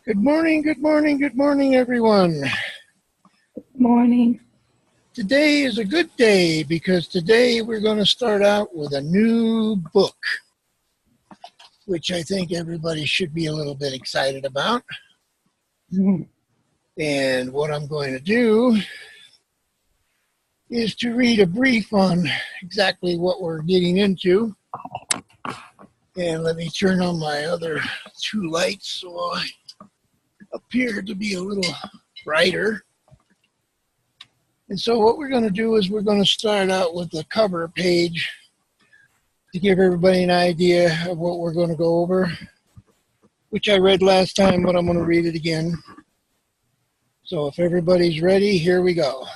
Good morning, good morning, good morning, everyone. Morning. Today is a good day because today we're going to start out with a new book, which I think everybody should be a little bit excited about. And what I'm going to do is to read a brief on exactly what we're getting into. And let me turn on my other two lights so I appear to be a little brighter. And so what we're going to do is we're going to start out with the cover page to give everybody an idea of what we're going to go over, which I read last time, but I'm going to read it again. So if everybody's ready, here we go.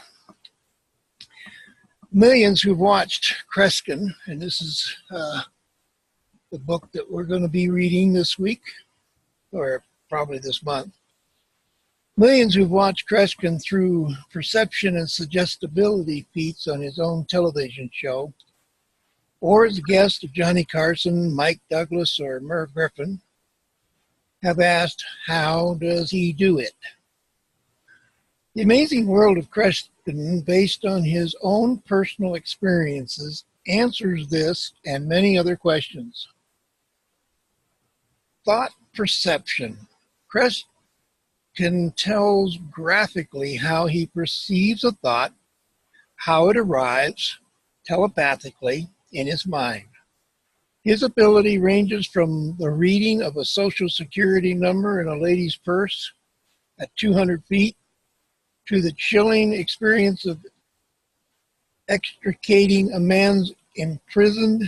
Millions who've watched Kreskin, and this is the book that we're going to be reading this week, or probably this month. Millions who've watched Kreskin through perception and suggestibility feats on his own television show, or as a guest of Johnny Carson, Mike Douglas, or Merv Griffin, have asked, how does he do it? The amazing world of Kreskin, based on his own personal experiences, answers this and many other questions. Thought perception. Kreskin tells graphically how he perceives a thought, how it arrives telepathically in his mind. His ability ranges from the reading of a social security number in a lady's purse at 200 feet to the chilling experience of extricating a man imprisoned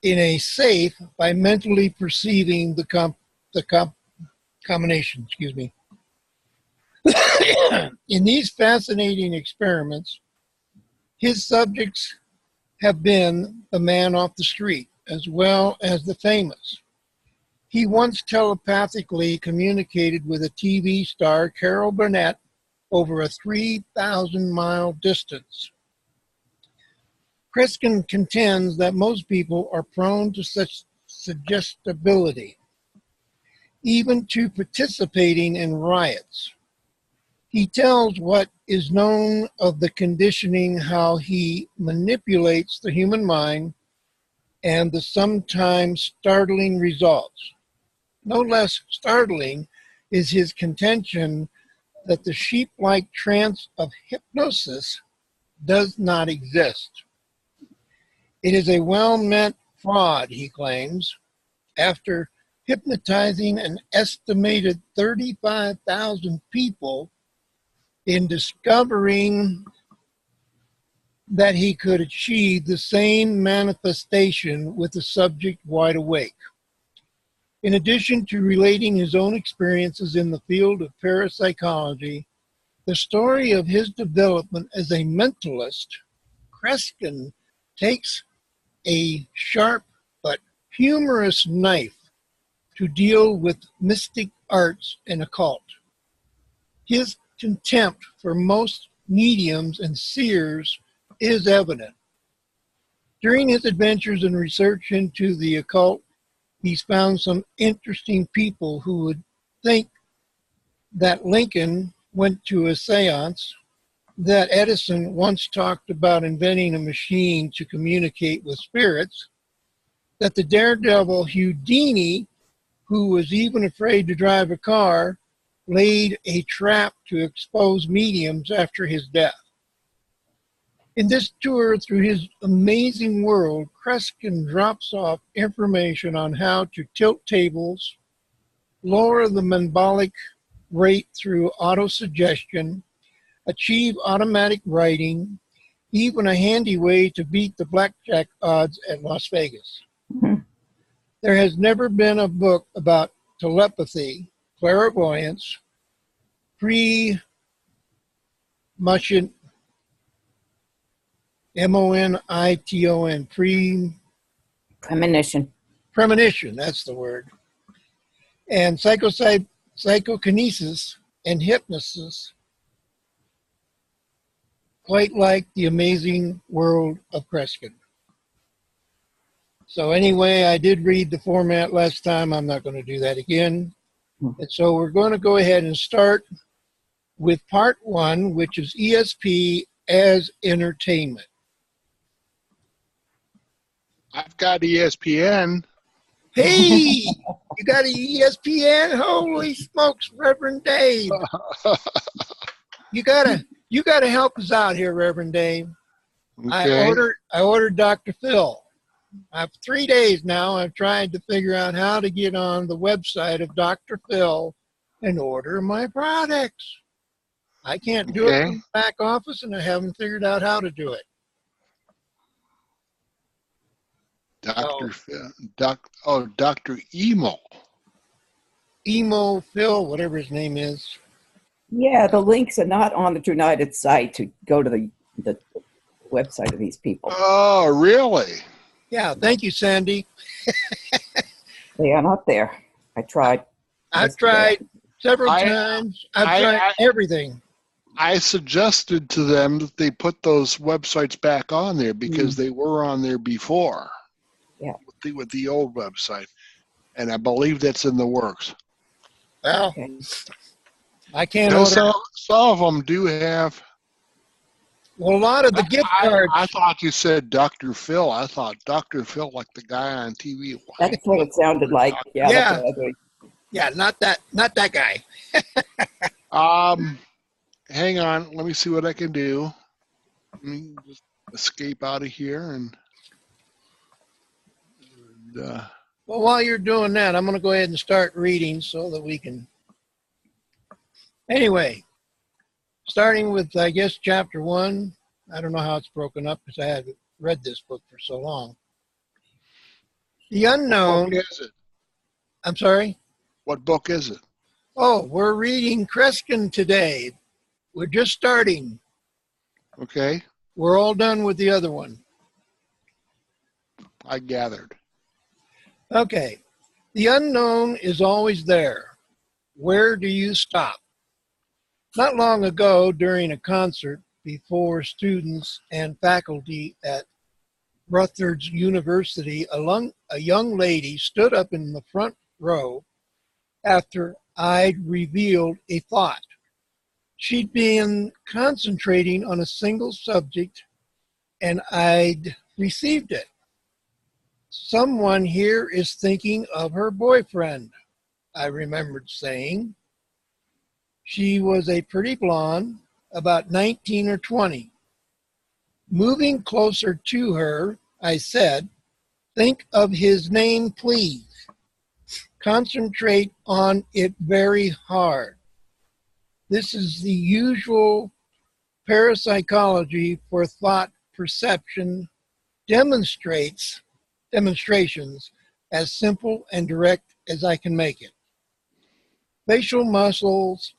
in a safe by mentally perceiving the combination. In these fascinating experiments, his subjects have been the man off the street as well as the famous. He once telepathically communicated with a TV star, Carol Burnett, over a 3,000-mile distance. Kreskin contends that most people are prone to such suggestibility, even to participating in riots. He tells what is known of the conditioning, how he manipulates the human mind, and the sometimes startling results. No less startling is his contention that the sheep-like trance of hypnosis does not exist. It is a well-meant fraud, he claims. After hypnotizing an estimated 35,000 people, in discovering that he could achieve the same manifestation with the subject wide awake. In addition to relating his own experiences in the field of parapsychology, the story of his development as a mentalist, Kreskin takes a sharp but humorous knife to deal with mystic arts and occult. His contempt for most mediums and seers is evident. During his adventures and research into the occult, he's found some interesting people who would think that Lincoln went to a seance, that Edison once talked about inventing a machine to communicate with spirits, that the daredevil Houdini, who was even afraid to drive a car, laid a trap to expose mediums after his death. In this tour through his amazing world, Kreskin drops off information on how to tilt tables, lower the metabolic rate through autosuggestion, achieve automatic writing, even a handy way to beat the blackjack odds at Las Vegas. Mm-hmm. There has never been a book about telepathy, clairvoyance, premonition, M-O-N-I-T-O-N, premonition, that's the word, and psychokinesis and hypnosis, quite like the amazing world of Kreskin. So anyway, I did read the format last time. I'm not going to do that again. And so we're going to go ahead and start with part one, which is ESP as entertainment. I've got ESPN. Hey, you got an ESPN? Holy smokes, Reverend Dave. You gotta help us out here, Reverend Dave. Okay. I ordered Dr. Phil. I've 3 days now. I've tried to figure out how to get on the website of Dr. Phil and order my products. I can't do it from the back office, and I haven't figured out how to do it. Dr. Phil. Dr. Emo. Emo Phil, whatever his name is. Yeah, the links are not on the United site to go to the website of these people. Oh, really? Yeah, thank you, Sandy. They are not there. I tried. I've tried several times. I've tried everything. I suggested to them that they put those websites back on there because they were on there before. Yeah. With the old website. And I believe that's in the works. Well, I can't order. Some of them do have. Well, a lot of the gift cards. I thought you said Dr. Phil. I thought Dr. Phil, like the guy on TV. That's what it sounded like. Yeah. Yeah, not that guy. Hang on. Let me see what I can do. Let me just escape out of here and well, while you're doing that, I'm going to go ahead and start reading so that we can. Anyway, starting with, I guess, chapter 1. I don't know how it's broken up because I haven't read this book for so long. The Unknown. What book is it? I'm sorry? What book is it? Oh, we're reading Kreskin today. We're just starting. Okay. We're all done with the other one. I gathered. Okay. The unknown is always there. Where do you stop? Not long ago, during a concert before students and faculty at Rutgers University, a young lady stood up in the front row after I'd revealed a thought. She'd been concentrating on a single subject, and I'd received it. Someone here is thinking of her boyfriend, I remembered saying. She was a pretty blonde, about 19 or 20. Moving closer to her, I said, think of his name, please. Concentrate on it very hard. This is the usual parapsychology for thought perception demonstrations as simple and direct as I can make it. Facial muscles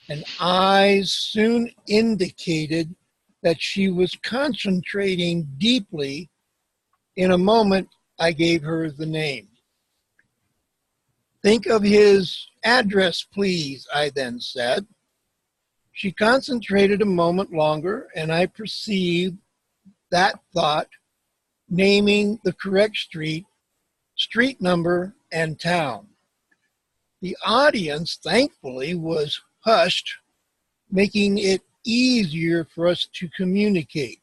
and eyes soon indicated that she was concentrating deeply. In a moment, I gave her the name. Think of his address, please, I then said. She concentrated a moment longer, and I perceived that thought, naming the correct street number, and town. The audience, thankfully, was hushed, making it easier for us to communicate.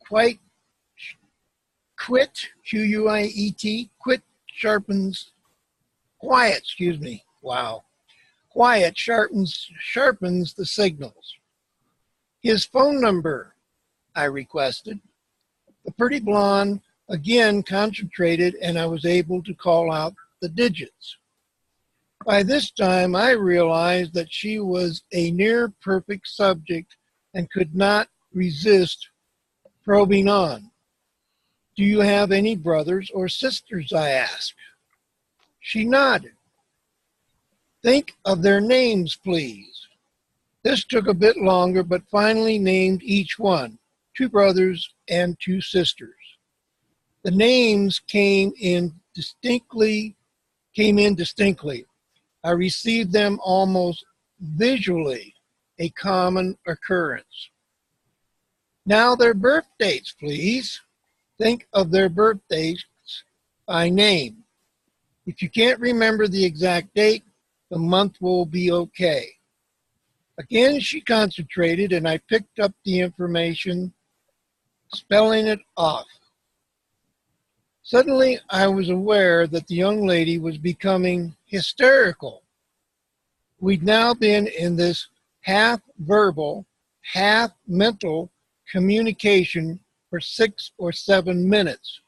Quiet, Q-U-I-E-T, Quiet sharpens the signals. His phone number, I requested. The pretty blonde again concentrated, and I was able to call out the digits. By this time, I realized that she was a near-perfect subject and could not resist probing on. Do you have any brothers or sisters, I asked. She nodded. Think of their names, please. This took a bit longer, but finally named each one, 2 brothers and 2 sisters. The names came in distinctly. I received them almost visually, a common occurrence. Now their birth dates, please. Think of their birth dates by name. If you can't remember the exact date, the month will be okay. Again, she concentrated, and I picked up the information, spelling it off. Suddenly, I was aware that the young lady was becoming hysterical. We'd now been in this half-verbal, half-mental communication for 6 or 7 minutes,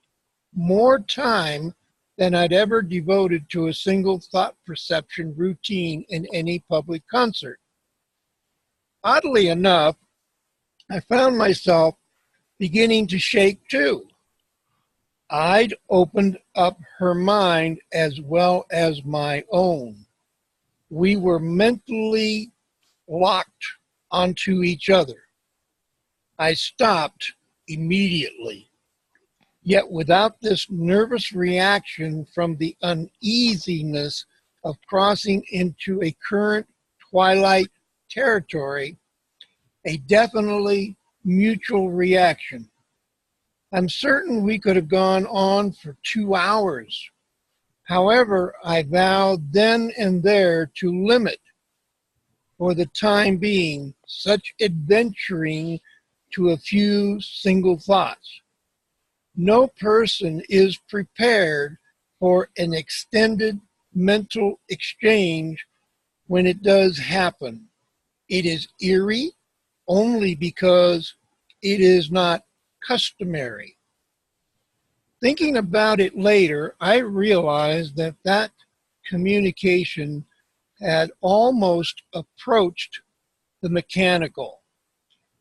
more time than I'd ever devoted to a single thought perception routine in any public concert. Oddly enough, I found myself beginning to shake too. I'd opened up her mind as well as my own. We were mentally locked onto each other. I stopped immediately, yet without this nervous reaction from the uneasiness of crossing into a current twilight territory, a definitely mutual reaction. I'm certain we could have gone on for 2 hours. However, I vowed then and there to limit, for the time being, such adventuring to a few single thoughts. No person is prepared for an extended mental exchange when it does happen. It is eerie only because it is not customary. Thinking about it later, I realized that that communication had almost approached the mechanical.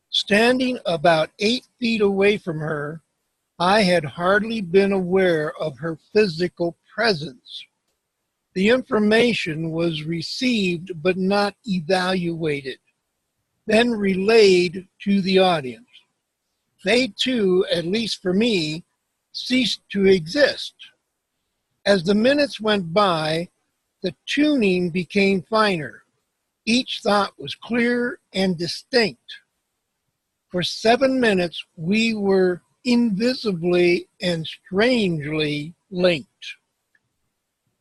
Standing about 8 feet away from her, I had hardly been aware of her physical presence. The information was received but not evaluated, then relayed to the audience. They too, at least for me, ceased to exist. As the minutes went by, the tuning became finer. Each thought was clear and distinct. For 7 minutes, we were invisibly and strangely linked.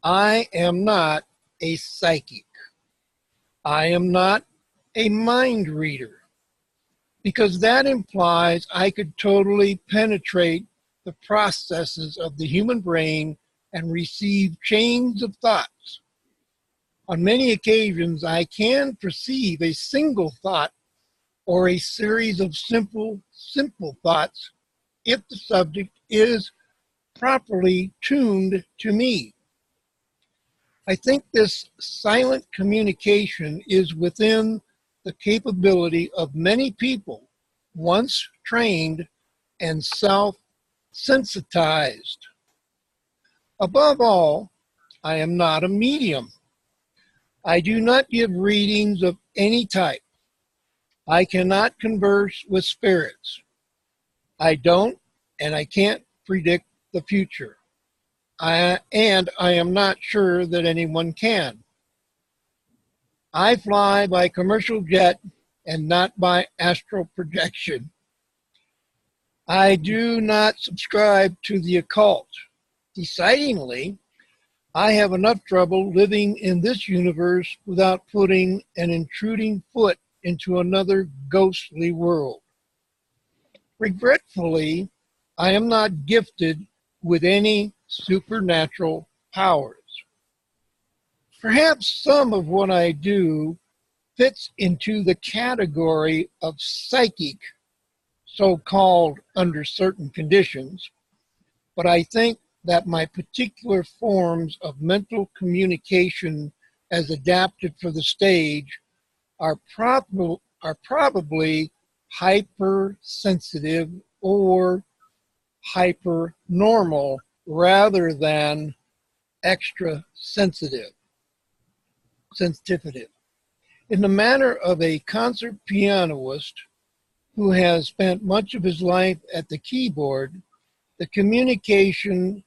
I am not a psychic. I am not a mind reader, because that implies I could totally penetrate the processes of the human brain and receive chains of thoughts. On many occasions, I can perceive a single thought or a series of simple thoughts if the subject is properly tuned to me. I think this silent communication is within the capability of many people once trained and self-sensitized. Above all, I am not a medium. I do not give readings of any type. I cannot converse with spirits. I don't, and I can't predict the future. I am not sure that anyone can. I fly by commercial jet and not by astral projection. I do not subscribe to the occult. Decidedly, I have enough trouble living in this universe without putting an intruding foot into another ghostly world. Regretfully, I am not gifted with any supernatural powers. Perhaps some of what I do fits into the category of psychic, so-called under certain conditions, but I think that my particular forms of mental communication as adapted for the stage are probably hypersensitive or hypernormal rather than extra sensitive. In the manner of a concert pianist who has spent much of his life at the keyboard, the communication,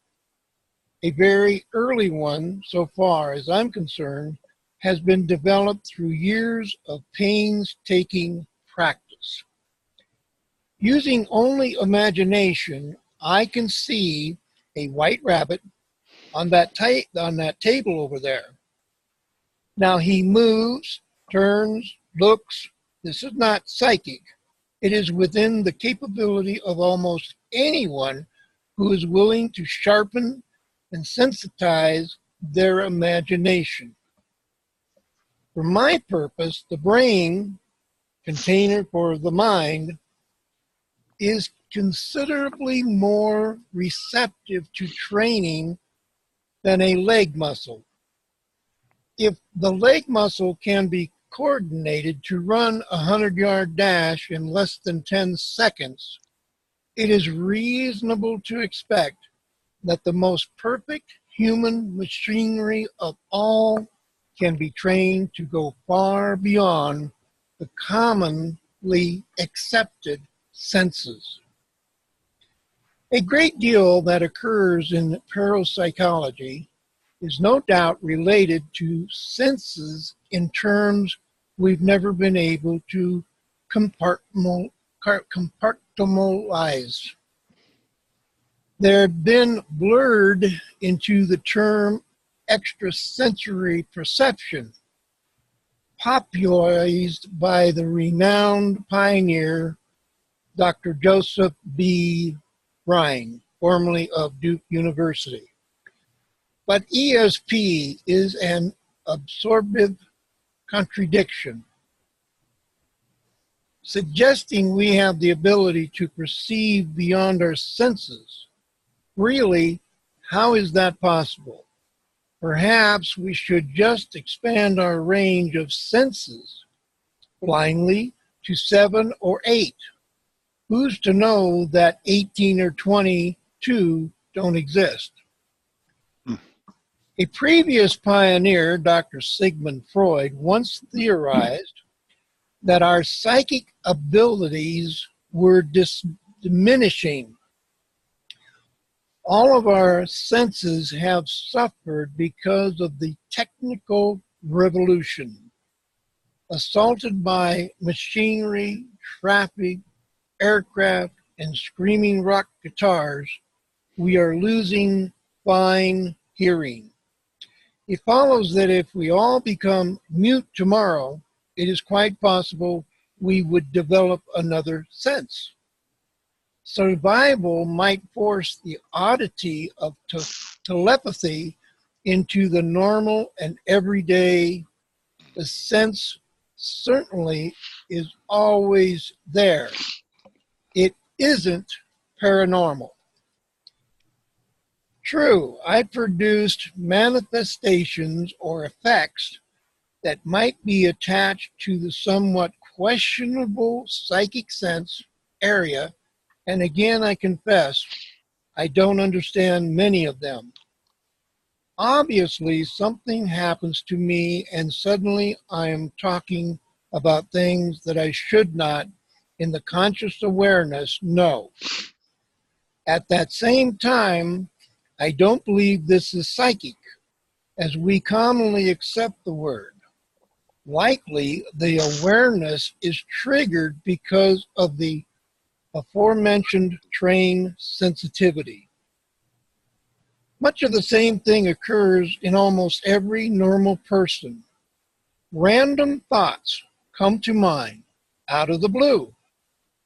a very early one so far as I'm concerned, has been developed through years of painstaking practice. Using only imagination, I can see a white rabbit, on that table over there. Now he moves, turns, looks. This is not psychic. It is within the capability of almost anyone who is willing to sharpen and sensitize their imagination. For my purpose, the brain, container for the mind, is considerably more receptive to training than a leg muscle. If the leg muscle can be coordinated to run a 100-yard dash in less than 10 seconds, it is reasonable to expect that the most perfect human machinery of all can be trained to go far beyond the commonly accepted senses. A great deal that occurs in parapsychology is no doubt related to senses in terms we've never been able to compartmentalize. They've been blurred into the term extrasensory perception, popularized by the renowned pioneer Dr. Joseph B. Rhine, formerly of Duke University. But ESP is an absorptive contradiction, suggesting we have the ability to perceive beyond our senses. Really, how is that possible? Perhaps we should just expand our range of senses blindly to 7 or 8. Who's to know that 18 or 22 don't exist? A previous pioneer, Dr. Sigmund Freud, once theorized that our psychic abilities were diminishing. All of our senses have suffered because of the technical revolution. Assaulted by machinery, traffic, aircraft, and screaming rock guitars, we are losing fine hearing. It follows that if we all become mute tomorrow, it is quite possible we would develop another sense. Survival might force the oddity of telepathy into the normal and everyday. The sense certainly is always there. It isn't paranormal. True, I produced manifestations or effects that might be attached to the somewhat questionable psychic sense area, and again I confess, I don't understand many of them. Obviously, something happens to me and suddenly I am talking about things that I should not, in the conscious awareness, know. At that same time, I don't believe this is psychic, as we commonly accept the word. Likely, the awareness is triggered because of the aforementioned trained sensitivity. Much of the same thing occurs in almost every normal person. Random thoughts come to mind out of the blue.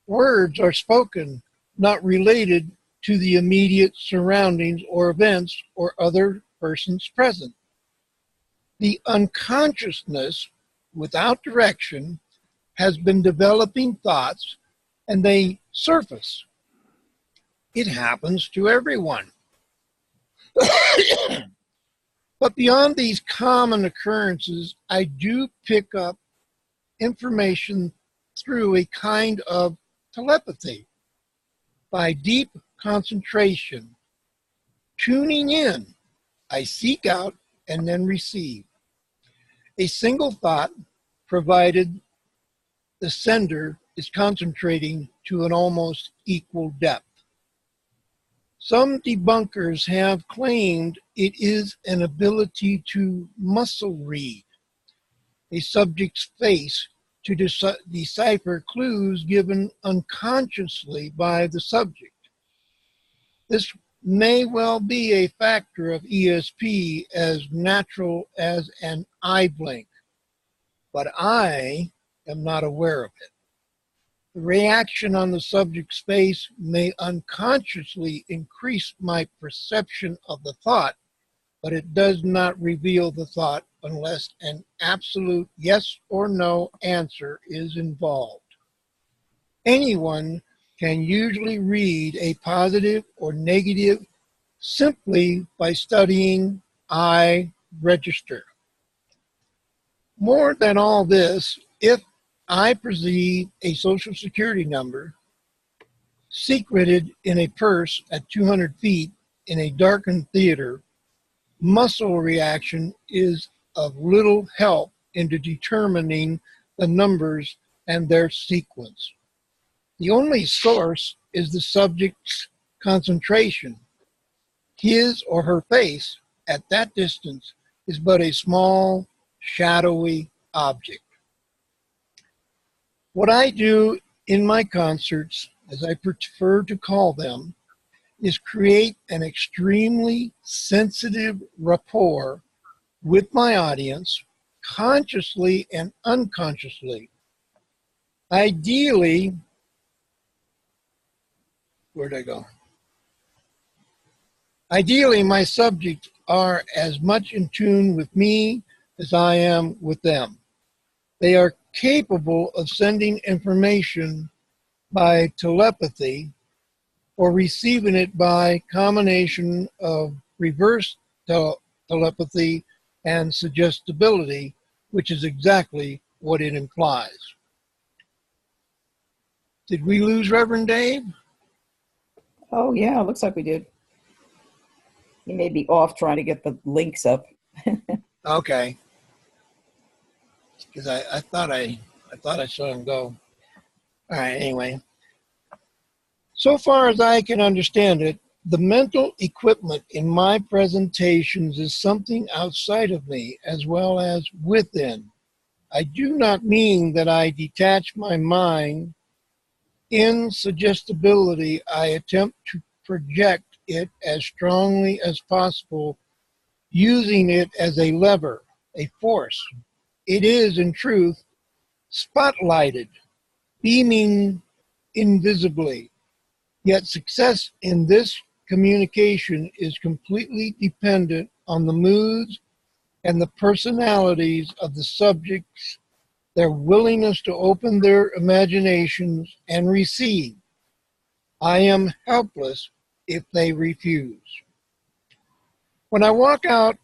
Words are spoken not related to the immediate surroundings or events or other persons present. The unconsciousness, without direction, has been developing thoughts and they surface. It happens to everyone. But beyond these common occurrences, I do pick up information through a kind of telepathy. By deep concentration, tuning in, I seek out and then receive. A single thought, provided the sender is concentrating to an almost equal depth. Some debunkers have claimed it is an ability to muscle read a subject's face to decipher clues given unconsciously by the subject. This may well be a factor of ESP as natural as an eye blink, but I am not aware of it. The reaction on the subject's face may unconsciously increase my perception of the thought, but it does not reveal the thought unless an absolute yes or no answer is involved. Anyone can usually read a positive or negative simply by studying eye register. More than all this, if I perceive a social security number secreted in a purse at 200 feet in a darkened theater, muscle reaction is of little help into determining the numbers and their sequence. The only source is the subject's concentration. His or her face at that distance is but a small, shadowy object. What I do in my concerts, as I prefer to call them, is create an extremely sensitive rapport with my audience, consciously and unconsciously. Ideally, where'd I go? Ideally, my subjects are as much in tune with me as I am with them. They are capable of sending information by telepathy or receiving it by combination of reverse telepathy and suggestibility, which is exactly what it implies. Did we lose Reverend Dave? Oh, yeah, looks like we did. He may be off trying to get the links up. Okay. Because I thought I saw him go. All right, anyway. So far as I can understand it, the mental equipment in my presentations is something outside of me as well as within. I do not mean that I detach my mind. In suggestibility, I attempt to project it as strongly as possible, using it as a lever, a force. It is, in truth, spotlighted, beaming invisibly. Yet success in this communication is completely dependent on the moods and the personalities of the subjects, their willingness to open their imaginations and receive. I am helpless if they refuse. When I walk out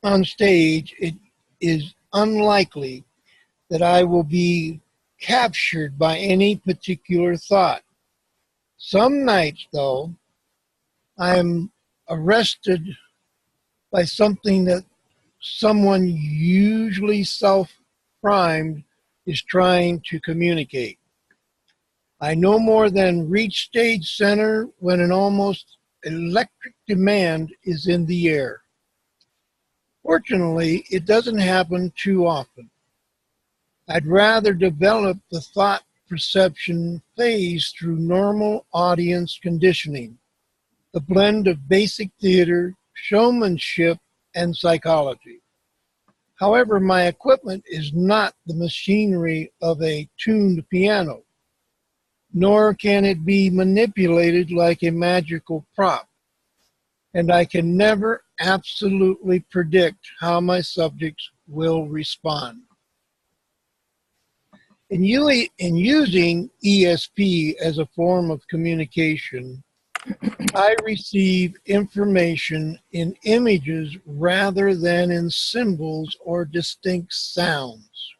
on stage, it is unlikely that I will be captured by any particular thought. Some nights, though, I am arrested by something that someone, usually self-primed, is trying to communicate. I no more than reach stage center when an almost electric demand is in the air. Fortunately, it doesn't happen too often. I'd rather develop the thought perception phase through normal audience conditioning, the blend of basic theater, showmanship, and psychology. However, my equipment is not the machinery of a tuned piano, nor can it be manipulated like a magical prop, and I can never absolutely predict how my subjects will respond. In using ESP as a form of communication, I receive information in images rather than in symbols or distinct sounds.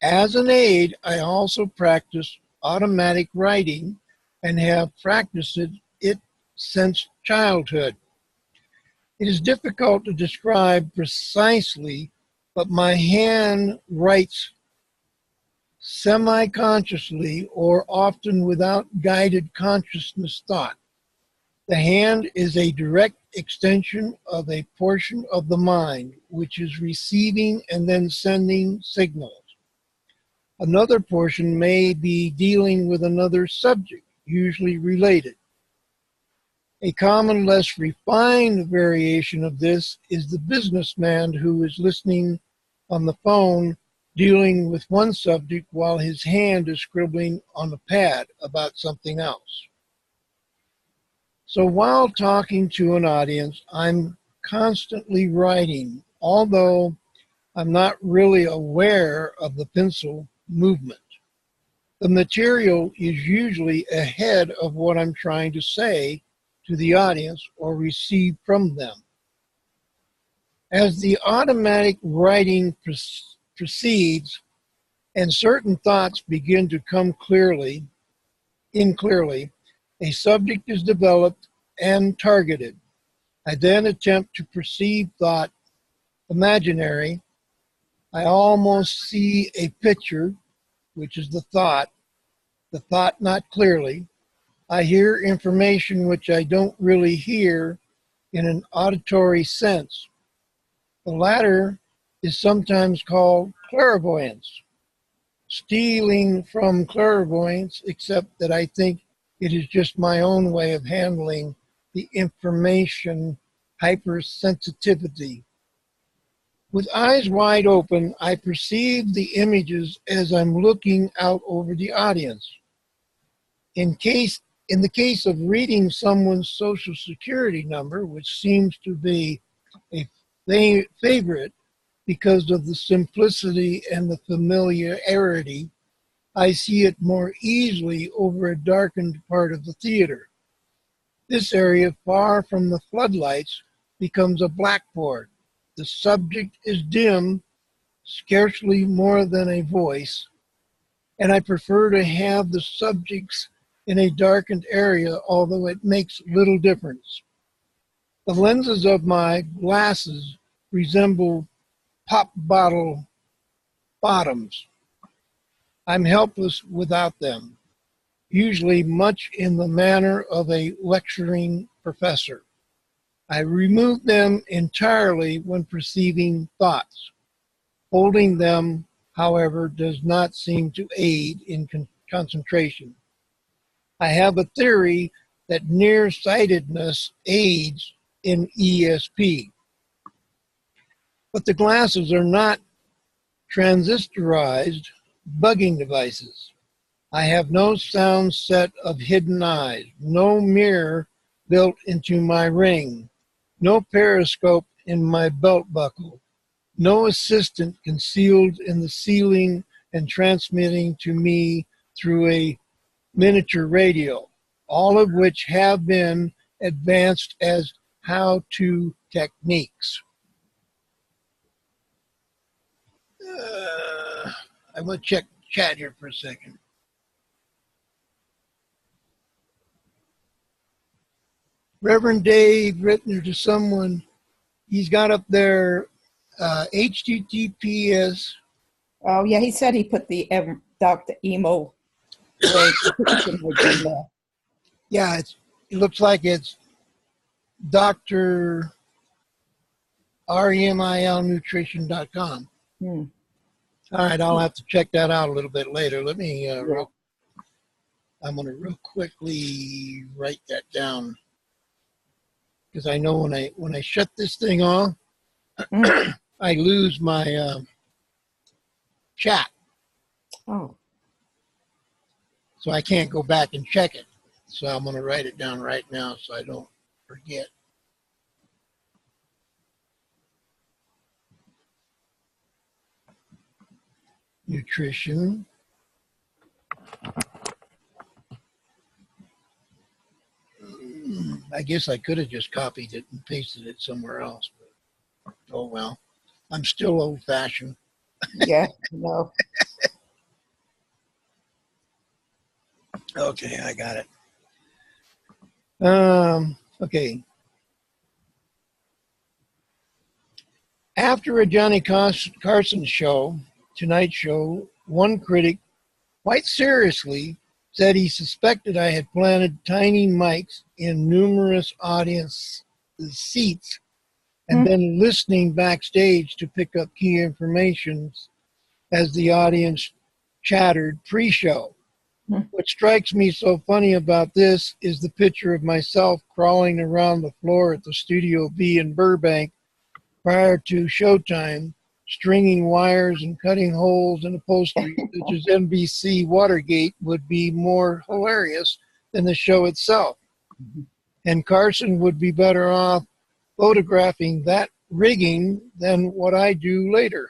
As an aid, I also practice automatic writing and have practiced it since childhood. It is difficult to describe precisely, but my hand writes semi-consciously or often without guided consciousness thought. The hand is a direct extension of a portion of the mind, which is receiving and then sending signals. Another portion may be dealing with another subject, usually related. A common, less refined variation of this is the businessman who is listening on the phone, dealing with one subject while his hand is scribbling on the pad about something else. So while talking to an audience, I'm constantly writing, although I'm not really aware of the pencil movement. The material is usually ahead of what I'm trying to say to the audience or receive from them. As the automatic writing proceeds and certain thoughts begin to come clearly, a subject is developed and targeted. I then attempt to perceive thought imaginary. I almost see a picture, which is the thought not clearly. I hear information which I don't really hear in an auditory sense. The latter is sometimes called clairvoyance, stealing from clairvoyance, except that I think it is just my own way of handling the information hypersensitivity. With eyes wide open, I perceive the images as I'm looking out over the audience. In the case of reading someone's social security number, which seems to be a favorite because of the simplicity and the familiarity, I see it more easily over a darkened part of the theater. This area, far from the floodlights, becomes a blackboard. The subject is dim, scarcely more than a voice, and I prefer to have the subjects in a darkened area, although it makes little difference. The lenses of my glasses resemble pop bottle bottoms. I'm helpless without them, usually much in the manner of a lecturing professor. I remove them entirely when perceiving thoughts. Holding them, however, does not seem to aid in concentration. I have a theory that nearsightedness aids in ESP. But the glasses are not transistorized bugging devices. I have no sound set of hidden eyes, no mirror built into my ring, no periscope in my belt buckle, no assistant concealed in the ceiling and transmitting to me through a miniature radio, all of which have been advanced as how-to techniques. I'm going to check chat here for a second. Reverend Dave written to someone, he's got up there HTTPS. Oh, yeah, he said he put the Dr. Emo link. Yeah, it looks like it's Dr. REMILnutrition.com. All right, I'll have to check that out a little bit later. Let me, I'm going to real quickly write that down. Because I know when I shut this thing off, I lose my chat. Oh. So I can't go back and check it. So I'm going to write it down right now so I don't forget. Nutrition. I guess I could have just copied it and pasted it somewhere else. But, oh, well. I'm still old-fashioned. Yeah, no. Okay, I got it. Okay. After a Johnny Carson show, Tonight Show, one critic quite seriously said he suspected I had planted tiny mics in numerous audience seats and been listening backstage to pick up key information as the audience chattered pre-show. What strikes me so funny about this is the picture of myself crawling around the floor at the Studio B in Burbank prior to showtime, stringing wires and cutting holes in upholstery, such as NBC Watergate would be more hilarious than the show itself. And Carson would be better off photographing that rigging than what I do later.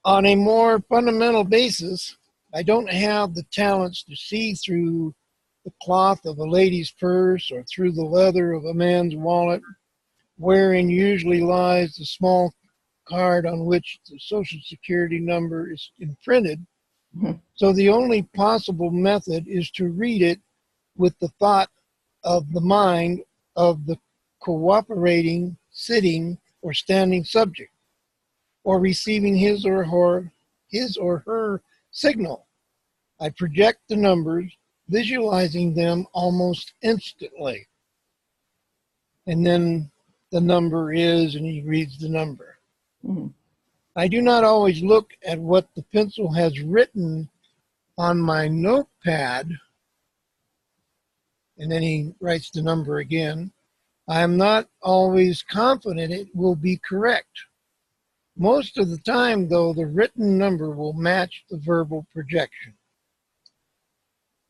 On a more fundamental basis, I don't have the talents to see through the cloth of a lady's purse or through the leather of a man's wallet, wherein usually lies the small card on which the Social Security number is imprinted. So the only possible method is to read it with the thought of the mind of the cooperating, sitting, or standing subject, or receiving his or her signal. I project the numbers, visualizing them almost instantly. And then the number is, and he reads the number. I do not always look at what the pencil has written on my notepad, and then he writes the number again. I am not always confident it will be correct. Most of the time, though, the written number will match the verbal projection.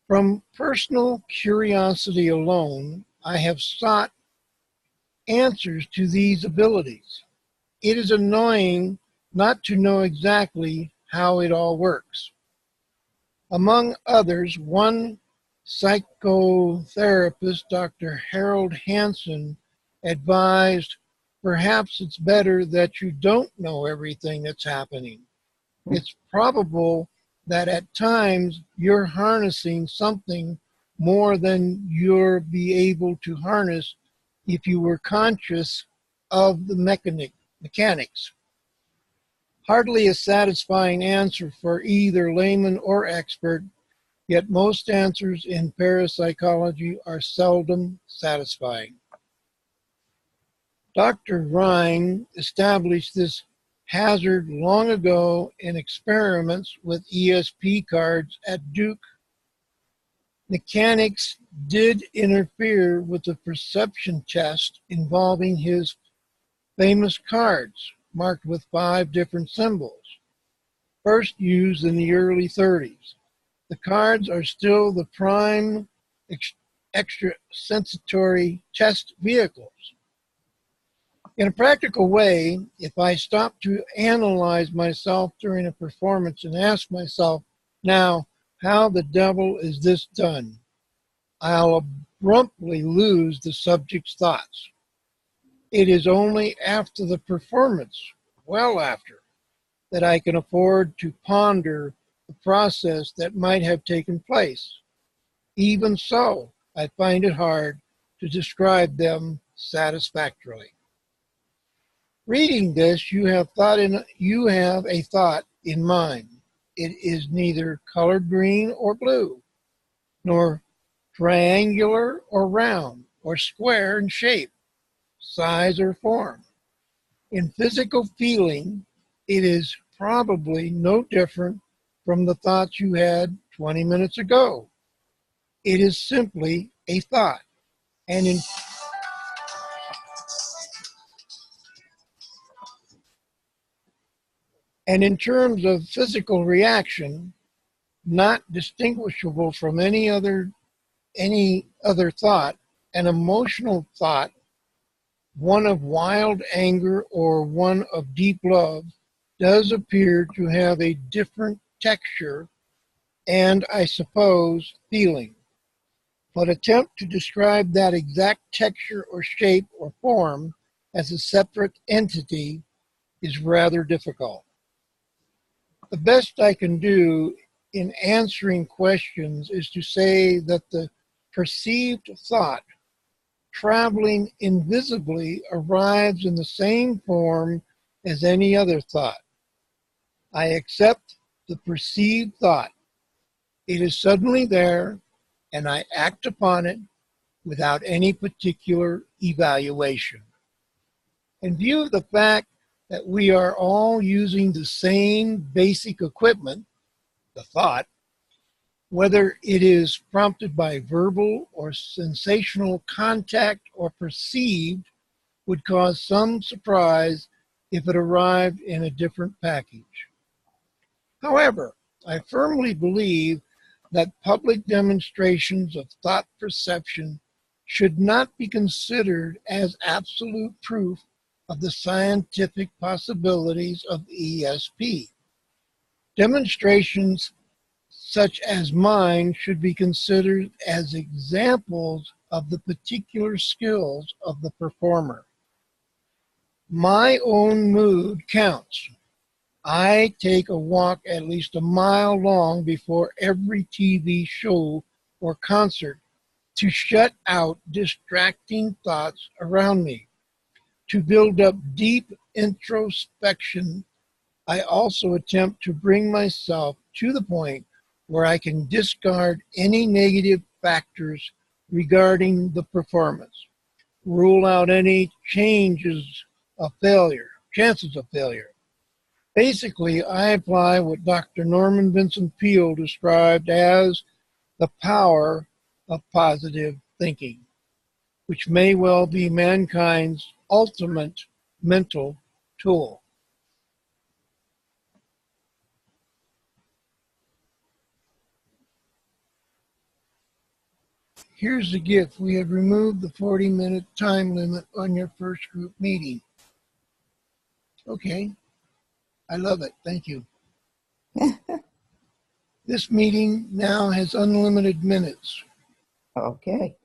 From personal curiosity alone, I have sought answers to these abilities. It is annoying not to know exactly how it all works. Among others, one psychotherapist, Dr. Harold Hansen, advised, perhaps it's better that you don't know everything that's happening. It's probable that at times you're harnessing something more than you'll be able to harness if you were conscious of the mechanics. Hardly a satisfying answer for either layman or expert, yet most answers in parapsychology are seldom satisfying. Dr. Rhine established this hazard long ago in experiments with ESP cards at Duke. Mechanics did interfere with the perception test involving his famous cards, marked with 5 different symbols, first used in the early 30s. The cards are still the prime extrasensitory test vehicles. In a practical way, if I stop to analyze myself during a performance and ask myself, now, how the devil is this done? I'll abruptly lose the subject's thoughts. It is only after the performance, well after, that I can afford to ponder the process that might have taken place. Even so, I find it hard to describe them satisfactorily. Reading this, you have a thought in mind. It is neither colored green or blue, nor triangular or round, or square in shape, size, or form. In physical feeling, it is probably no different from the thoughts you had 20 minutes ago. It is simply a thought. And in terms of physical reaction, not distinguishable from any other thought, an emotional thought, one of wild anger or one of deep love, does appear to have a different texture and, I suppose, feeling. But attempt to describe that exact texture or shape or form as a separate entity is rather difficult. The best I can do in answering questions is to say that the perceived thought, traveling invisibly, arrives in the same form as any other thought. I accept the perceived thought. It is suddenly there, and I act upon it without any particular evaluation. In view of the fact that we are all using the same basic equipment, the thought, whether it is prompted by verbal or sensational contact or perceived, would cause some surprise if it arrived in a different package. However, I firmly believe that public demonstrations of thought perception should not be considered as absolute proof of the scientific possibilities of ESP. Demonstrations such as mine should be considered as examples of the particular skills of the performer. My own mood counts. I take a walk at least a mile long before every TV show or concert to shut out distracting thoughts around me. To build up deep introspection, I also attempt to bring myself to the point where I can discard any negative factors regarding the performance, rule out any chances of failure. Basically, I apply what Dr. Norman Vincent Peale described as the power of positive thinking, which may well be mankind's ultimate mental tool. Here's the gift. We have removed the 40-minute time limit on your first group meeting. Okay. I love it. Thank you. This meeting now has unlimited minutes. Okay.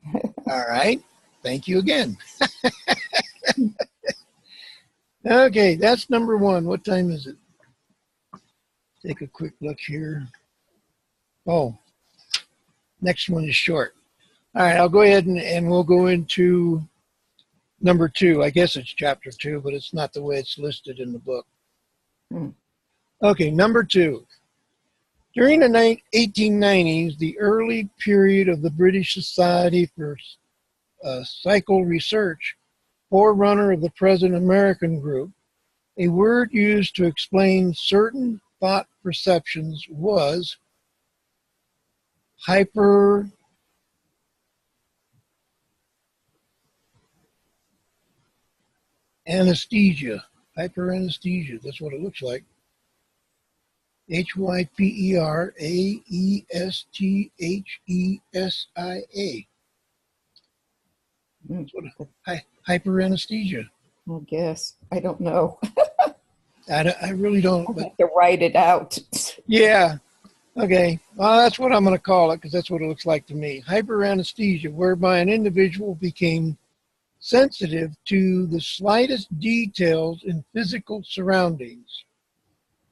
All right. Thank you again. Okay, that's number one. What time is it? Take a quick look here. Oh, next one is short. All right, I'll go ahead and we'll go into number two. I guess it's chapter 2, but it's not the way it's listed in the book. Okay, number 2. During the 1890s, the early period of the British Society for Psychical Research, forerunner of the present American group, a word used to explain certain thought perceptions was hyperanesthesia. Hyperanesthesia, that's what it looks like. Hyperanesthesia. That's what hyperanesthesia. I guess. I don't know. I really don't. I'll But have to write it out. yeah. Okay. Well, that's what I'm going to call it because that's what it looks like to me. Hyperanesthesia, whereby an individual became sensitive to the slightest details in physical surroundings,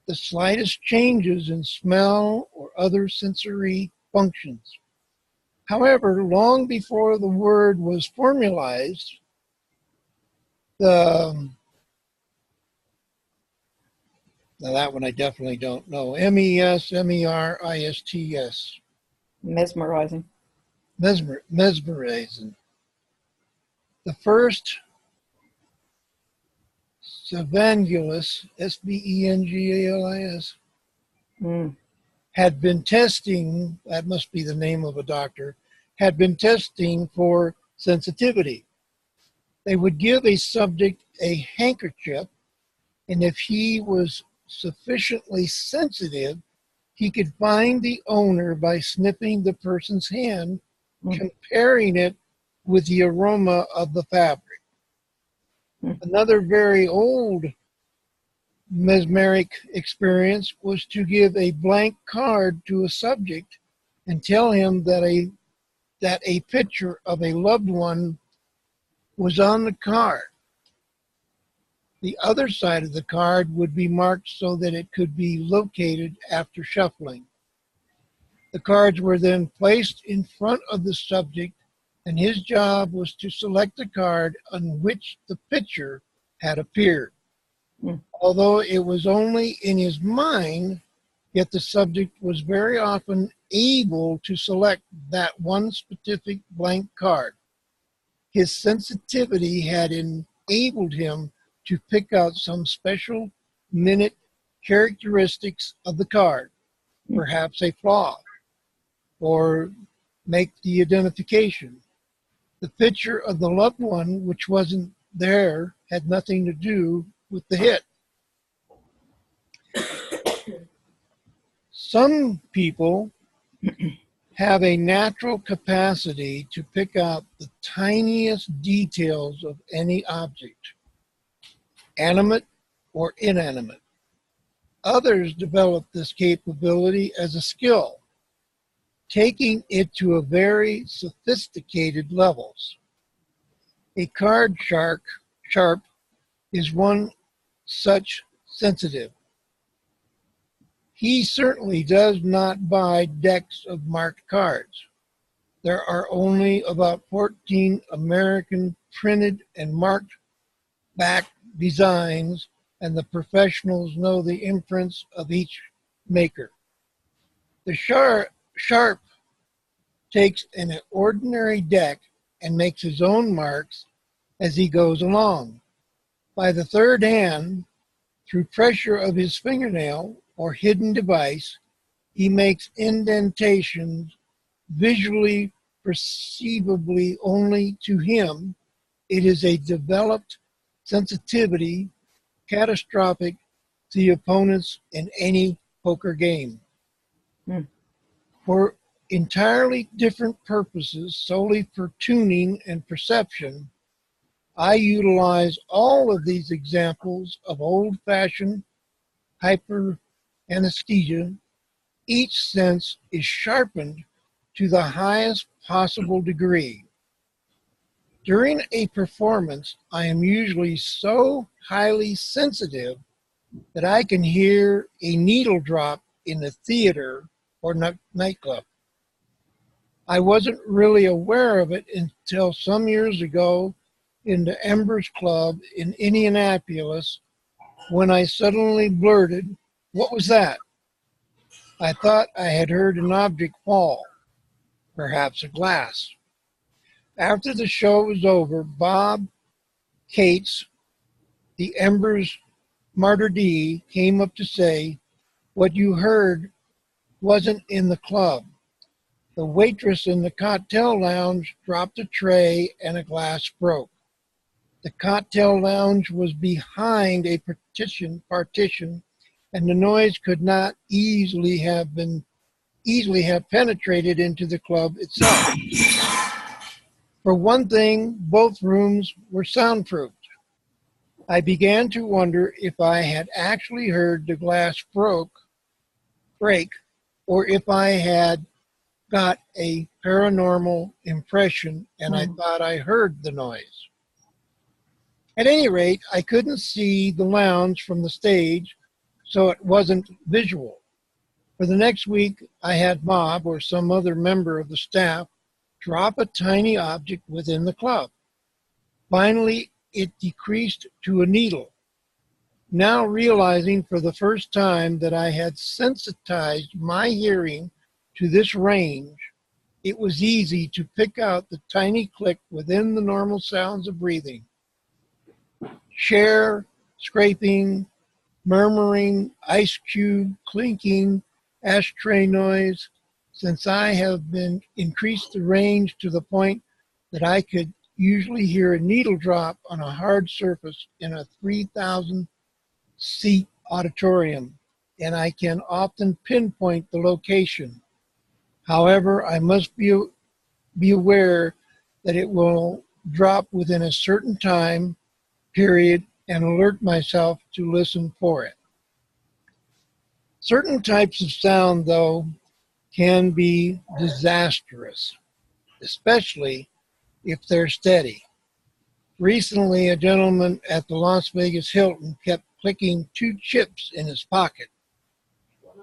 the slightest changes in smell or other sensory functions. However, long before the word was formalized, now that one I definitely don't know. MESMERISTS. Mesmerizing. Mesmerizing. The first Sevangulus, SBENGALIS, had been testing, that must be the name of a doctor, had been testing for sensitivity. They would give a subject a handkerchief, and if he was sufficiently sensitive, he could find the owner by sniffing the person's hand, comparing it with the aroma of the fabric. Another very old mesmeric experience was to give a blank card to a subject and tell him that a picture of a loved one was on the card. The other side of the card would be marked so that it could be located after shuffling. The cards were then placed in front of the subject, and his job was to select a card on which the picture had appeared. Although it was only in his mind, yet the subject was very often able to select that one specific blank card. His sensitivity had enabled him to pick out some special minute characteristics of the card, perhaps a flaw. or make the identification. The picture of the loved one, which wasn't there, had nothing to do with the hit. Some people have a natural capacity to pick out the tiniest details of any object, animate or inanimate. Others develop this capability as a skill, taking it to a very sophisticated levels. A card sharp is one such sensitive. He certainly does not buy decks of marked cards. There are only about 14 American printed and marked back designs, and the professionals know the imprints of each maker. The sharp takes an ordinary deck and makes his own marks as he goes along. By the third hand, through pressure of his fingernail or hidden device, he makes indentations visually perceivably only to him. It is a developed sensitivity, catastrophic to the opponents in any poker game. For entirely different purposes, solely for tuning and perception, I utilize all of these examples of old-fashioned hyper-anesthesia. Each sense is sharpened to the highest possible degree. During a performance, I am usually so highly sensitive that I can hear a needle drop in the theater or nightclub. I wasn't really aware of it until some years ago in the Embers Club in Indianapolis when I suddenly blurted, "What was that?" I thought I had heard an object fall, perhaps a glass. After the show was over, Bob Cates, the Embers Martyr D, came up to say, "What you heard wasn't in the club. The waitress in the cocktail lounge dropped a tray and a glass broke. The cocktail lounge was behind a partition, and the noise could not easily have penetrated into the club itself. For one thing, both rooms were soundproofed. I began to wonder if I had actually heard the glass break, or if I had got a paranormal impression and I thought I heard the noise. At any rate, I couldn't see the lounge from the stage, so it wasn't visual. For the next week, I had Bob or some other member of the staff drop a tiny object within the club. Finally, it decreased to a needle. Now realizing for the first time that I had sensitized my hearing to this range, it was easy to pick out the tiny click within the normal sounds of breathing. Chair scraping, murmuring, ice cube clinking, ashtray noise. Since I have been increased the range to the point that I could usually hear a needle drop on a hard surface in a 3,000 seat auditorium, and I can often pinpoint the location. However, I must be aware that it will drop within a certain time period and alert myself to listen for it. Certain types of sound, though, can be disastrous, especially if they're steady. Recently, a gentleman at the Las Vegas Hilton kept clicking 2 chips in his pocket.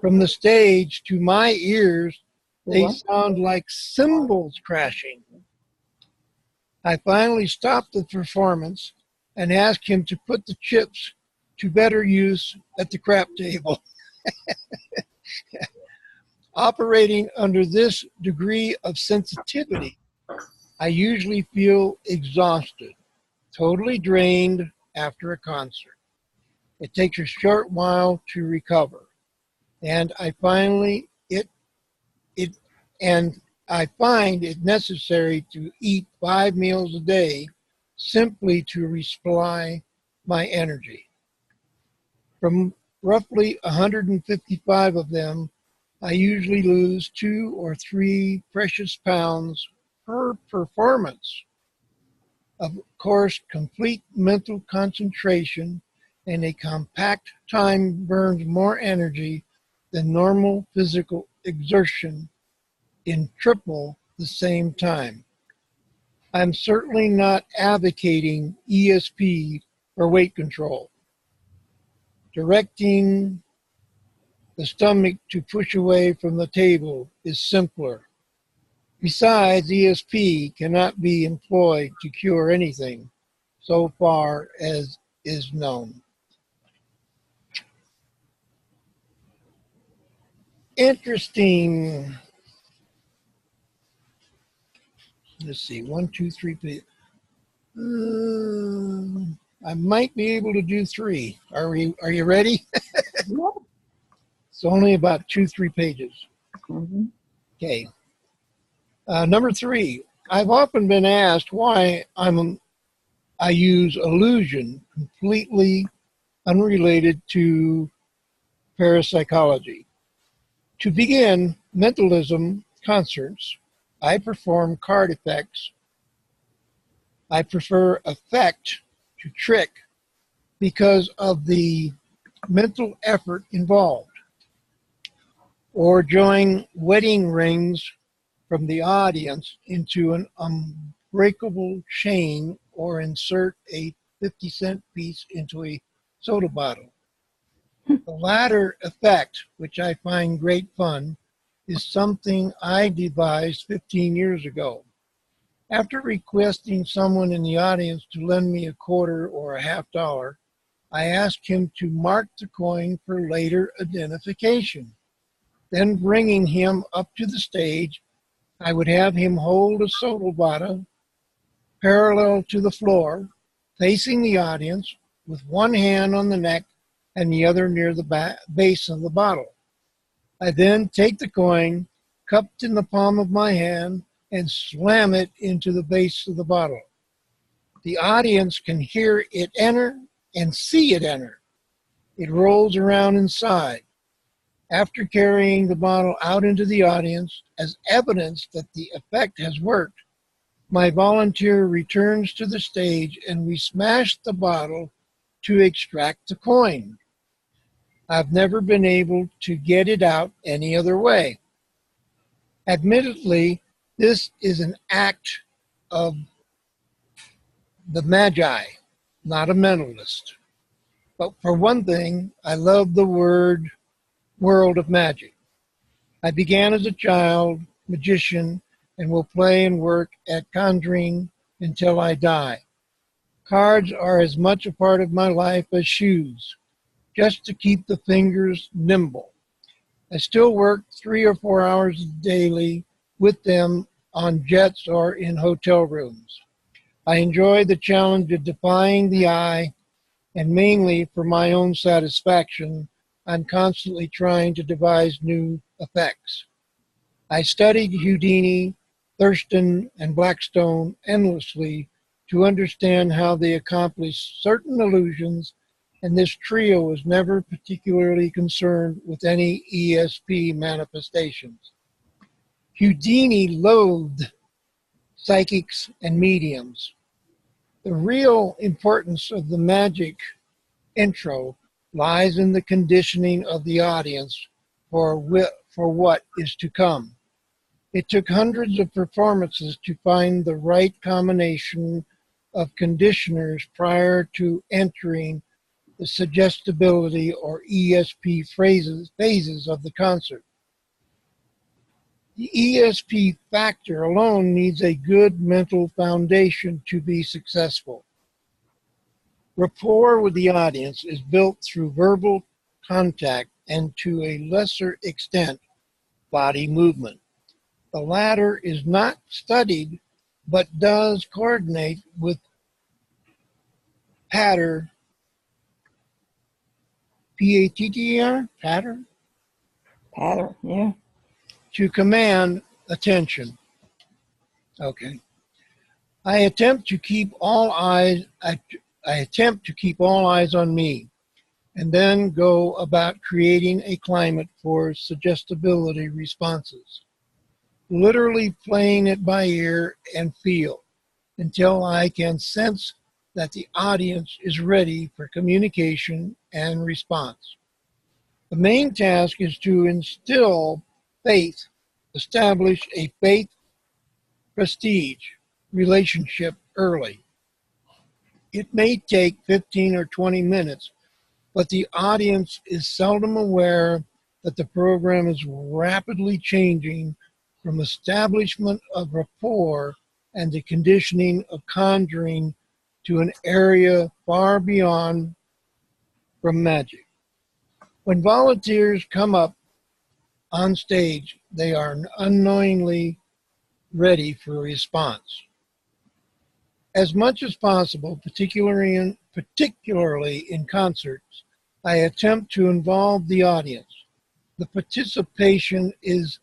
From the stage to my ears, they sound like cymbals crashing. I finally stopped the performance and asked him to put the chips to better use at the crap table. Operating under this degree of sensitivity, I usually feel exhausted, totally drained after a concert. It takes a short while to recover, and I finally and I find it necessary to eat 5 meals a day simply to resupply my energy. From roughly 155 of them, I usually lose 2 or 3 precious pounds per performance. Of course, complete mental concentration and a compact time burns more energy than normal physical exertion in triple the same time. I'm certainly not advocating ESP or weight control. Directing the stomach to push away from the table is simpler. Besides, ESP cannot be employed to cure anything, so far as is known. Interesting. Let's see, 1, 2, 3. I might be able to do 3. Are you ready? Yeah. It's only about 2, 3 pages. Mhm. Okay. Number 3. I've often been asked why I use illusion completely unrelated to parapsychology. To begin, mentalism concerts. I perform card effects. I prefer effect to trick because of the mental effort involved. Or join wedding rings from the audience into an unbreakable chain or insert a 50-cent piece into a soda bottle. The latter effect, which I find great fun, is something I devised 15 years ago. After requesting someone in the audience to lend me a quarter or a $50, I asked him to mark the coin for later identification. Then bringing him up to the stage, I would have him hold a soda bottle parallel to the floor, facing the audience, with one hand on the neck and the other near the base of the bottle. I then take the coin, cupped in the palm of my hand, and slam it into the base of the bottle. The audience can hear it enter and see it enter. It rolls around inside. After carrying the bottle out into the audience as evidence that the effect has worked, my volunteer returns to the stage and we smash the bottle to extract the coin. I've never been able to get it out any other way. Admittedly, this is an act of the Magi, not a mentalist. But for one thing, I love the world of magic. I began as a child magician and will play and work at conjuring until I die. Cards are as much a part of my life as shoes, just to keep the fingers nimble. I still work 3 or 4 hours daily with them on jets or in hotel rooms. I enjoy the challenge of defying the eye, and mainly for my own satisfaction, I'm constantly trying to devise new effects. I studied Houdini, Thurston, and Blackstone endlessly to understand how they accomplish certain illusions, and this trio was never particularly concerned with any ESP manifestations. Houdini loathed psychics and mediums. The real importance of the magic intro lies in the conditioning of the audience for what is to come. It took hundreds of performances to find the right combination of conditioners prior to entering the suggestibility or ESP phases of the concert. The ESP factor alone needs a good mental foundation to be successful. Rapport with the audience is built through verbal contact and to a lesser extent, body movement. The latter is not studied, but does coordinate with patter, P-A-T-T-E-R, patter, Pattern, yeah. to command attention. Okay. I attempt to keep all eyes on me, and then go about creating a climate for suggestibility responses, literally playing it by ear and feel until I can sense that the audience is ready for communication and response. The main task is to instill faith, establish a faith prestige relationship early. It may take 15 or 20 minutes, but the audience is seldom aware that the program is rapidly changing from establishment of rapport and the conditioning of conjuring to an area far beyond from magic. When volunteers come up on stage, they are unknowingly ready for a response. As much as possible, particularly in concerts, I attempt to involve the audience. The participation is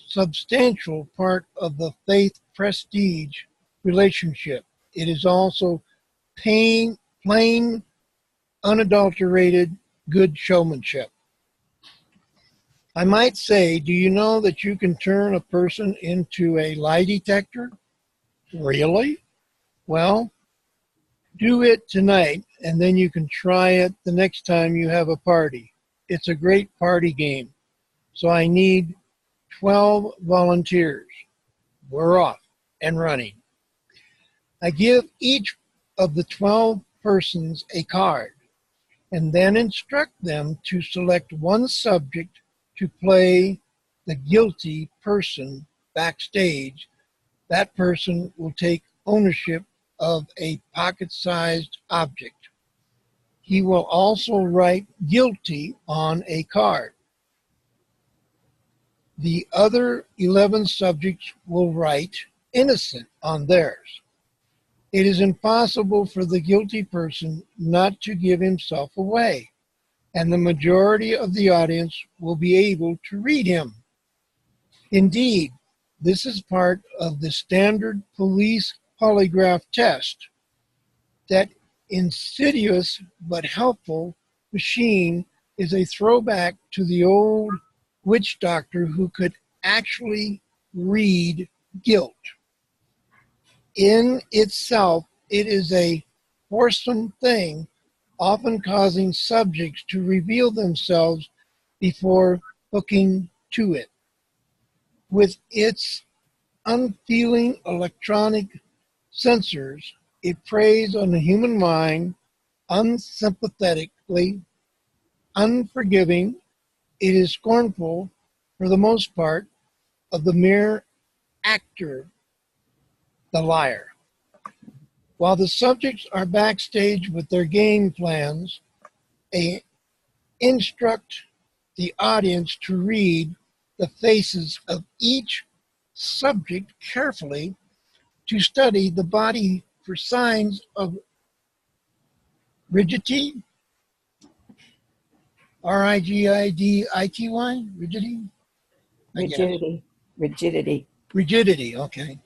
substantial part of the faith prestige relationship. It is also plain, unadulterated, good showmanship. I might say, do you know that you can turn a person into a lie detector? Really? Well, do it tonight, and then you can try it the next time you have a party. It's a great party game. So I need 12 volunteers. We're off and running. I give each of the 12 persons a card and then instruct them to select one subject to play the guilty person backstage. That person will take ownership of a pocket-sized object. He will also write guilty on a card. The other 11 subjects will write innocent on theirs. It is impossible for the guilty person not to give himself away, and the majority of the audience will be able to read him. Indeed, this is part of the standard police polygraph test. That insidious but helpful machine is a throwback to the old witch doctor who could actually read guilt. In itself, it is a wholesome thing, often causing subjects to reveal themselves before hooking to it. With its unfeeling electronic sensors, it preys on the human mind unsympathetically, unforgiving. It is scornful, for the most part, of the mere actor, the liar. While the subjects are backstage with their game plans, they instruct the audience to read the faces of each subject carefully, to study the body for signs of rigidity, rigidity, rigidity? Rigidity, okay.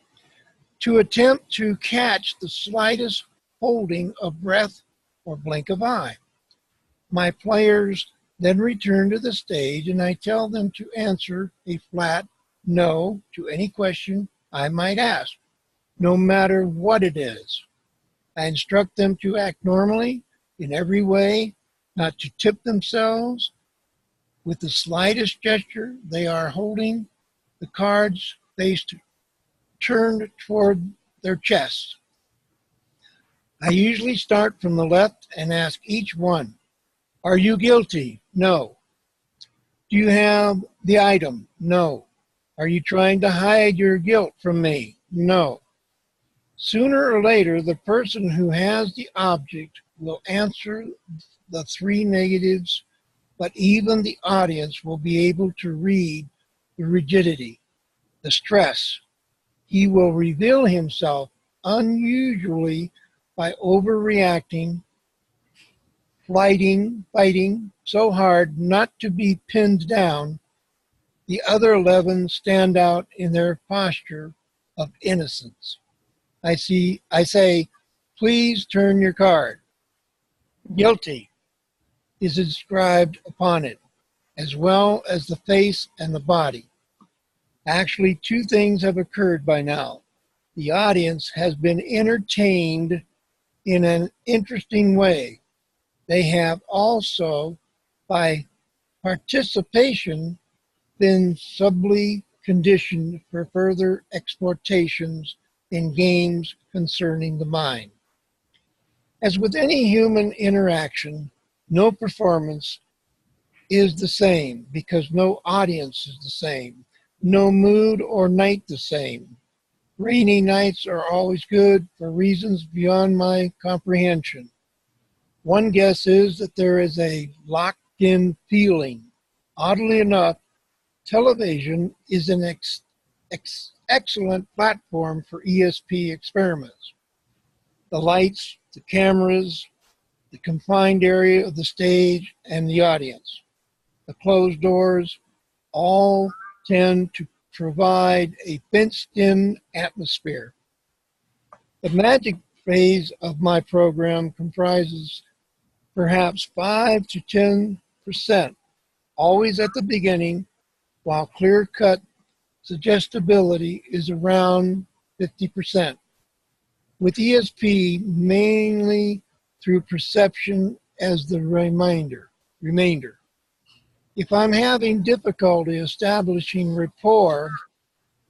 To attempt to catch the slightest holding of breath or blink of eye. My players then return to the stage and I tell them to answer a flat no to any question I might ask, no matter what it is. I instruct them to act normally in every way, not to tip themselves. With the slightest gesture, they are holding the cards faced turned toward their chests. I usually start from the left and ask each one, are you guilty? No. Do you have the item? No. Are you trying to hide your guilt from me? No. Sooner or later, the person who has the object will answer the three negatives, but even the audience will be able to read the rigidity, the stress. He will reveal himself unusually by overreacting, fighting so hard not to be pinned down, The other 11 stand out in their posture of innocence. I say, please turn your card. Guilty is inscribed upon it, as well as the face and the body. Actually, two things have occurred by now. The audience has been entertained in an interesting way. They have also, by participation, been subtly conditioned for further exploitations in games concerning the mind. As with any human interaction, no performance is the same because no audience is the same, no mood or night the same. Rainy nights are always good for reasons beyond my comprehension. One guess is that there is a locked-in feeling. Oddly enough, television is an excellent platform for ESP experiments. The lights, the cameras, the confined area of the stage, and the audience. The closed doors all tend to provide a fenced-in atmosphere. The magic phase of my program comprises perhaps 5 to 10%, always at the beginning, while clear-cut suggestibility is around 50%. With ESP mainly through perception as the remainder. If I'm having difficulty establishing rapport,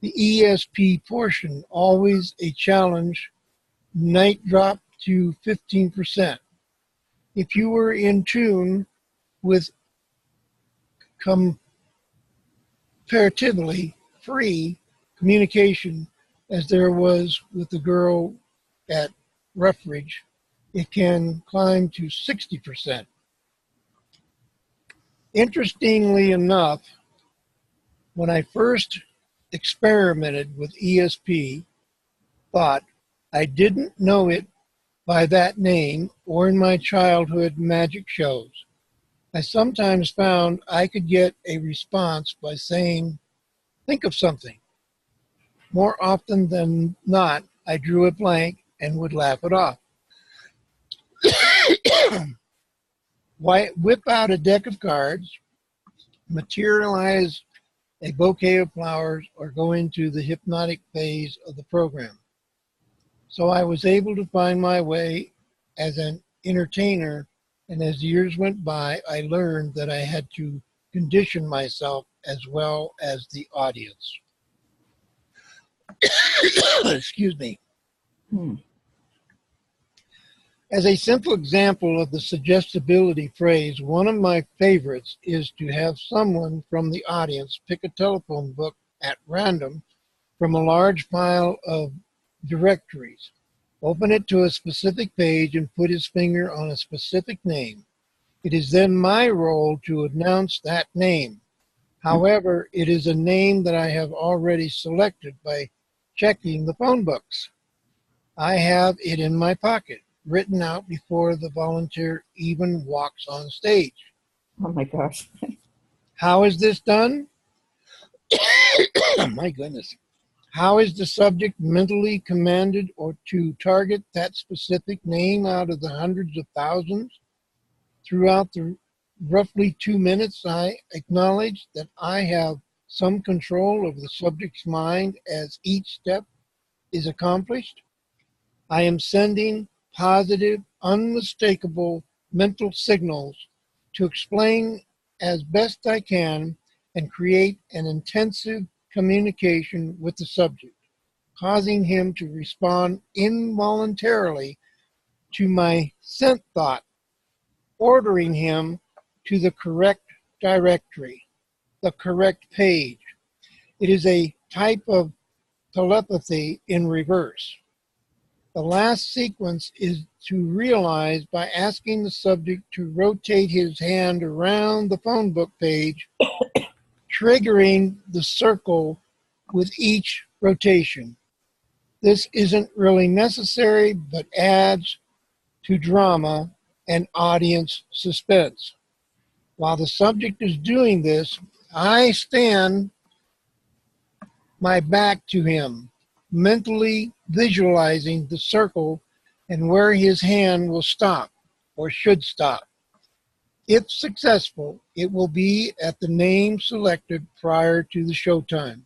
the ESP portion, always a challenge, might drop to 15%. If you were in tune with comparatively free communication as there was with the girl at Ruffridge, it can climb to 60%. Interestingly enough, when I first experimented with ESP, thought I didn't know it by that name or in my childhood magic shows. I sometimes found I could get a response by saying, think of something. More often than not, I drew a blank and would laugh it off. Whip out a deck of cards, materialize a bouquet of flowers, or go into the hypnotic phase of the program. So I was able to find my way as an entertainer, and as years went by, I learned that I had to condition myself as well as the audience. Excuse me. As a simple example of the suggestibility phrase, one of my favorites is to have someone from the audience pick a telephone book at random from a large pile of directories, open it to a specific page, and put his finger on a specific name. It is then my role to announce that name. However, it is a name that I have already selected by checking the phone books. I have it in my pocket, written out before the volunteer even walks on stage. Oh my gosh. How is this done? My goodness. How is the subject mentally commanded or to target that specific name out of the hundreds of thousands? Throughout the roughly 2 minutes, I acknowledge that I have some control over the subject's mind as each step is accomplished. I am sending positive, unmistakable mental signals to explain as best I can and create an intensive communication with the subject, causing him to respond involuntarily to my sent thought, ordering him to the correct directory, the correct page. It is a type of telepathy in reverse. The last sequence is to realize by asking the subject to rotate his hand around the phone book page, triggering the circle with each rotation. This isn't really necessary, but adds to drama and audience suspense. While the subject is doing this, I stand my back to him, mentally visualizing the circle and where his hand will stop or should stop. If successful, it will be at the name selected prior to the showtime.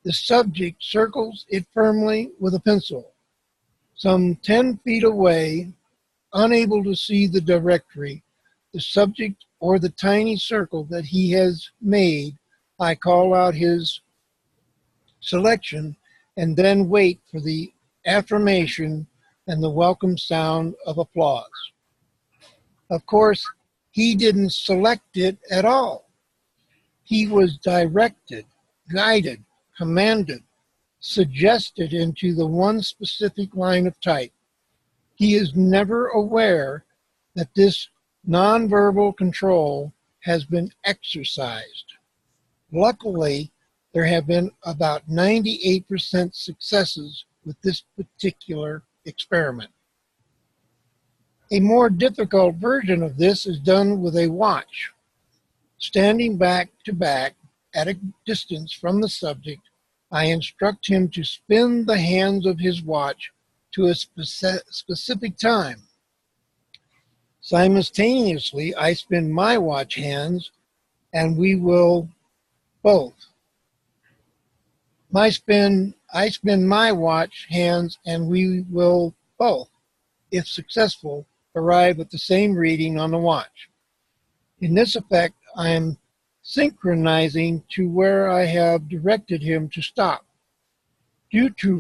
The subject circles it firmly with a pencil. Some 10 feet away, unable to see the directory, the subject, or the tiny circle that he has made, I call out his selection and then wait for the affirmation and the welcome sound of applause. Of course, he didn't select it at all. He was directed, guided, commanded, suggested into the one specific line of type. He is never aware that this nonverbal control has been exercised. Luckily, there have been about 98% successes with this particular experiment. A more difficult version of this is done with a watch. Standing back to back at a distance from the subject, I instruct him to spin the hands of his watch to a specific time. Simultaneously, I spin my watch hands, and we will both. I spin my watch hands, and we will both, if successful, arrive at the same reading on the watch. In this effect, I am synchronizing to where I have directed him to stop. Due to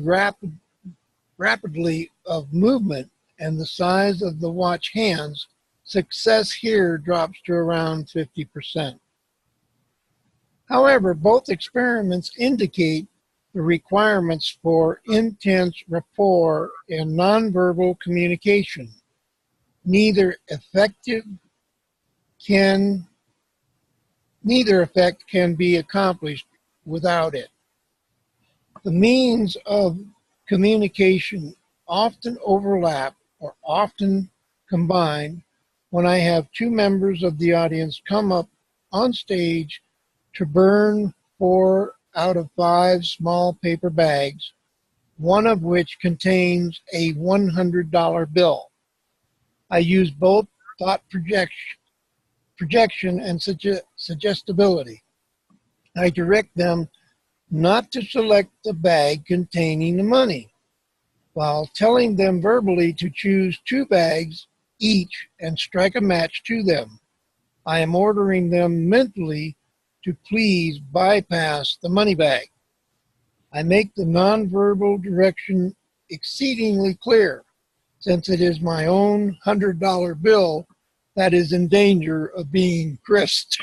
rapidly of movement and the size of the watch hands, success here drops to around 50%. However, both experiments indicate the requirements for intense rapport and nonverbal communication. Neither effect can be accomplished without it. The means of communication often overlap or often combine when I have two members of the audience come up on stage to burn 4 out of 5 small paper bags, one of which contains a $100 bill. I use both thought projection and suggestibility. I direct them not to select the bag containing the money, while telling them verbally to choose 2 bags each and strike a match to them. I am ordering them mentally to please bypass the money bag. I make the nonverbal direction exceedingly clear, since it is my own $100 bill that is in danger of being crisped.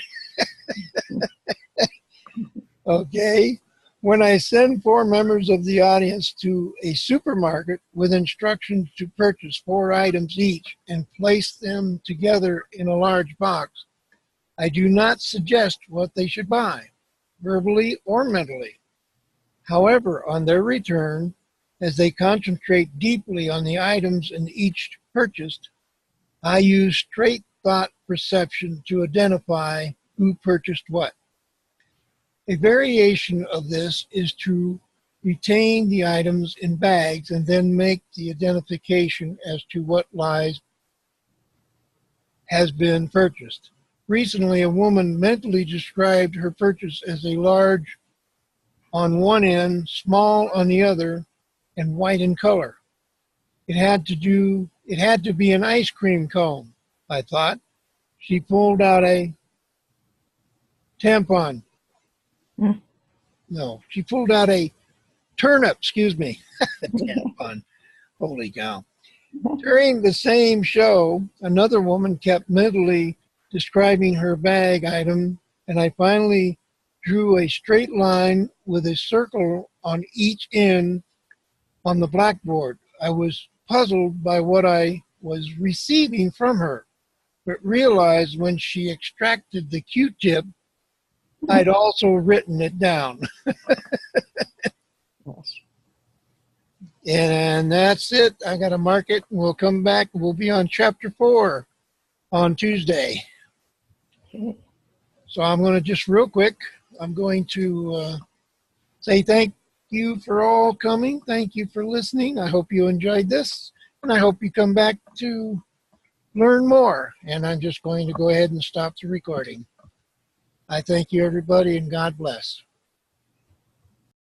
Okay? When I send 4 members of the audience to a supermarket with instructions to purchase 4 items each and place them together in a large box, I do not suggest what they should buy, verbally or mentally. However, on their return, as they concentrate deeply on the items in each purchased, I use straight thought perception to identify who purchased what. A variation of this is to retain the items in bags and then make the identification as to what has been purchased. Recently, a woman mentally described her purchase as a large on one end, small on the other, and white in color. It had to be an ice cream cone, I thought. She pulled out a tampon. No, she pulled out a turnip, excuse me. A tampon. Holy cow. During the same show, another woman kept mentally describing her bag item, and I finally drew a straight line with a circle on each end on the blackboard. I was puzzled by what I was receiving from her, but realized when she extracted the Q-tip, I'd also written it down. And that's it. I got to mark it. We'll come back. We'll be on chapter 4 on Tuesday. Okay. So I'm going to just real quick, I'm going to say thank you for all coming. Thank you for listening. I hope you enjoyed this, and I hope you come back to learn more. And I'm just going to go ahead and stop the recording. I thank you, everybody, and God bless.